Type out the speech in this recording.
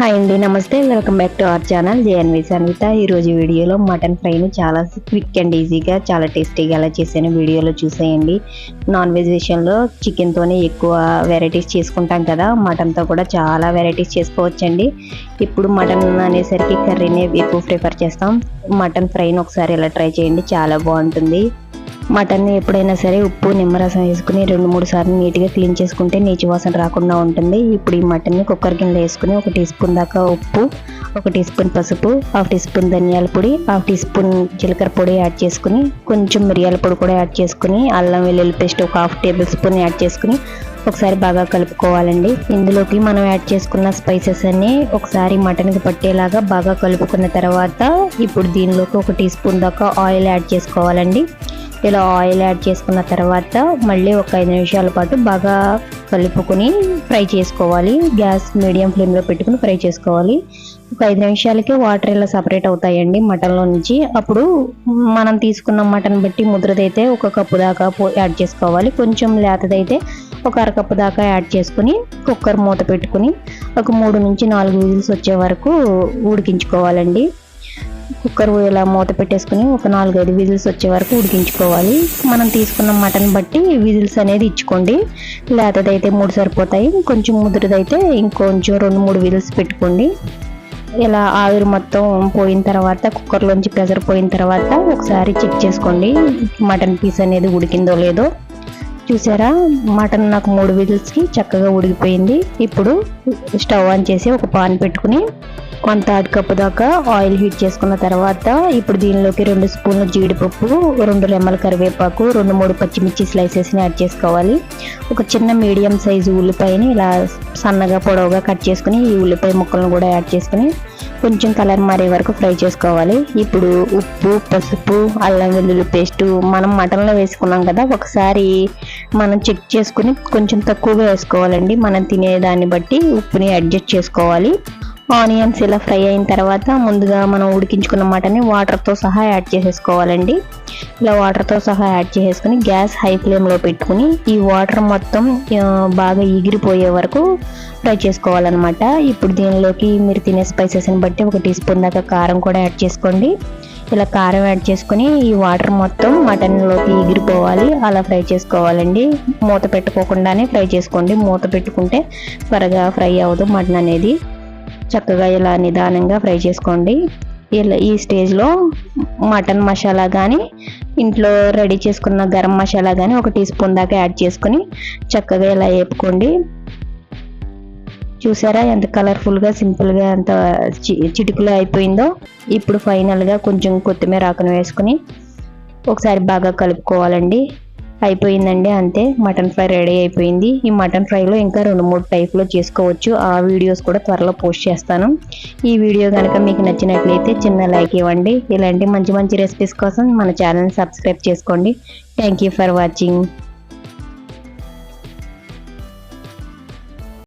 Hi అండి, నమస్తే. Welcome back to our channel JNV Sangeetha. ఈరోజు వీడియోలో మటన్ ఫ్రైని చాలా క్విక్ అండ్ ఈజీగా చాలా టేస్టీగా ఎలా చేసాను వీడియోలో చూసేయండి. నాన్ వెజ్ విషయంలో చికెన్తోనే ఎక్కువ వెరైటీస్ చేసుకుంటాం కదా, మటన్తో కూడా చాలా వెరైటీస్ చేసుకోవచ్చండి. ఇప్పుడు మటన్ అనేసరికి కర్రీనే ఎక్కువ ప్రిఫర్ చేస్తాం. మటన్ ఫ్రైని ఒకసారి ఇలా ట్రై చేయండి, చాలా బాగుంటుంది. మటన్ని ఎప్పుడైనా సరే ఉప్పు నిమ్మరసం వేసుకుని 2-3 సార్లు నీట్గా క్లీన్ చేసుకుంటే నీచు వాసన రాకుండా ఉంటుంది. ఇప్పుడు ఈ మటన్ని కుక్కర్ గిన్నెలో వేసుకుని 1 టీ స్పూన్ దాకా ఉప్పు, 1 టీ స్పూన్ పసుపు, 1 టీ స్పూన్ ధనియాల పొడి, 1 టీ స్పూన్ జీలకర్ర పొడి యాడ్ చేసుకుని, కొంచెం మిరియాల పొడి కూడా యాడ్ చేసుకుని, అల్లం వెల్లుల్లి పేస్ట్ 1/2 టేబుల్ స్పూన్ యాడ్ చేసుకుని ఒకసారి బాగా కలుపుకోవాలండి. ఇందులోకి మనం యాడ్ చేసుకున్న స్పైసెస్ అన్ని ఒకసారి మటన్కి పట్టేలాగా బాగా కలుపుకున్న తర్వాత ఇప్పుడు దీనిలోకి 1 టీ స్పూన్ దాకా ఆయిల్ యాడ్ చేసుకోవాలండి. ఇలా ఆయిల్ యాడ్ చేసుకున్న తర్వాత మళ్ళీ ఒక 5 నిమిషాల పాటు బాగా కలుపుకొని ఫ్రై చేసుకోవాలి. గ్యాస్ మీడియం ఫ్లేమ్లో పెట్టుకుని ఫ్రై చేసుకోవాలి. ఒక 5 నిమిషాలకి వాటర్ ఇలా సపరేట్ అవుతాయండి మటన్లో నుంచి. అప్పుడు మనం తీసుకున్న మటన్ బట్టి ముద్రదైతే 1 కప్పు దాకా యాడ్ చేసుకోవాలి. కొంచెం లేతదైతే 1 అర కప్పు దాకా యాడ్ చేసుకుని కుక్కర్ మూత పెట్టుకుని ఒక 3 నుంచి 4 విజిల్స్ వచ్చే వరకు ఉడికించుకోవాలండి. కుక్కర్ ఇలా మూత పెట్టేసుకుని ఒక 4-5 విజిల్స్ వచ్చే వరకు ఉడికించుకోవాలి. మనం తీసుకున్న మటన్ బట్టి విజిల్స్ అనేది ఇచ్చుకోండి. లేతదైతే 3 సరిపోతాయి, కొంచెం ముదురుదైతే ఇంకొంచెం 2-3 విజిల్స్ పెట్టుకోండి. ఇలా ఆవిరి మొత్తం పోయిన తర్వాత, కుక్కర్లోంచి ప్రెషర్ పోయిన తర్వాత ఒకసారి చెక్ చేసుకోండి మటన్ పీస్ అనేది ఉడికిందో లేదో. చూసారా, మటన్ నాకు 3 విజిల్స్కి చక్కగా ఉడికిపోయింది. ఇప్పుడు స్టవ్ ఆన్ చేసి ఒక పాన్ పెట్టుకుని 1/3 కప్పు దాకా ఆయిల్ హీట్ చేసుకున్న తర్వాత ఇప్పుడు దీనిలోకి 2 స్పూన్ల జీడిపప్పు, 2 రెమ్మల కరివేపాకు, 2-3 పచ్చిమిర్చి స్లైసెస్ని యాడ్ చేసుకోవాలి. ఒక చిన్న మీడియం సైజు ఉల్లిపాయని ఇలా సన్నగా పొడవుగా కట్ చేసుకుని ఈ ఉల్లిపాయ ముక్కలను కూడా యాడ్ చేసుకుని కొంచెం కలర్ మారే వరకు ఫ్రై చేసుకోవాలి. ఇప్పుడు ఉప్పు, పసుపు, అల్లం వెల్లుల్లి పేస్టు మనం మటన్లో వేసుకున్నాం కదా, ఒకసారి మనం చెక్ చేసుకుని కొంచెం తక్కువగా వేసుకోవాలండి. మనం తినేదాన్ని బట్టి ఉప్పుని అడ్జస్ట్ చేసుకోవాలి. ఆనియన్స్ ఇలా ఫ్రై అయిన తర్వాత ముందుగా మనం ఉడికించుకున్న మటన్ని వాటర్తో సహా యాడ్ చేసేసుకోవాలండి. ఇలా వాటర్తో సహా యాడ్ చేసేసుకుని గ్యాస్ హై ఫ్లేమ్లో పెట్టుకుని ఈ వాటర్ మొత్తం బాగా ఎగిరిపోయే వరకు ఫ్రై చేసుకోవాలన్నమాట. ఇప్పుడు దీనిలోకి మీరు తినే స్పైసెస్ని బట్టి 1 టీ స్పూన్ దాకా కారం కూడా యాడ్ చేసుకోండి. ఇలా కారం యాడ్ చేసుకుని ఈ వాటర్ మొత్తం మటన్లోకి ఎగిరిపోవాలి, అలా ఫ్రై చేసుకోవాలండి. మూత పెట్టుకోకుండానే ఫ్రై చేసుకోండి. మూత పెట్టుకుంటే త్వరగా ఫ్రై అవ్వదు మటన్ అనేది. చక్కగా ఇలా నిదానంగా ఫ్రై చేసుకోండి. ఇలా ఈ స్టేజ్లో మటన్ మసాలా కానీ ఇంట్లో రెడీ చేసుకున్న గరం మసాలా కానీ 1 టీ స్పూన్ దాకా యాడ్ చేసుకుని చక్కగా ఇలా వేపుకోండి. చూసారా ఎంత కలర్ఫుల్గా, సింపుల్గా, ఎంత చిటికలో అయిపోయిందో. ఇప్పుడు ఫైనల్గా కొంచెం కొత్తిమీర ఆకును వేసుకుని ఒకసారి బాగా కలుపుకోవాలండి. అయిపోయిందండి, అంతే. మటన్ ఫ్రై రెడీ అయిపోయింది. ఈ మటన్ ఫ్రైలో ఇంకా 2-3 టైప్లో చేసుకోవచ్చు. ఆ వీడియోస్ కూడా త్వరలో పోస్ట్ చేస్తాను. ఈ వీడియో కనుక మీకు నచ్చినట్లయితే చిన్న లైక్ ఇవ్వండి. ఇలాంటి మంచి మంచి రెసిపీస్ కోసం మన ఛానల్ని సబ్స్క్రైబ్ చేసుకోండి. Thank you for watching.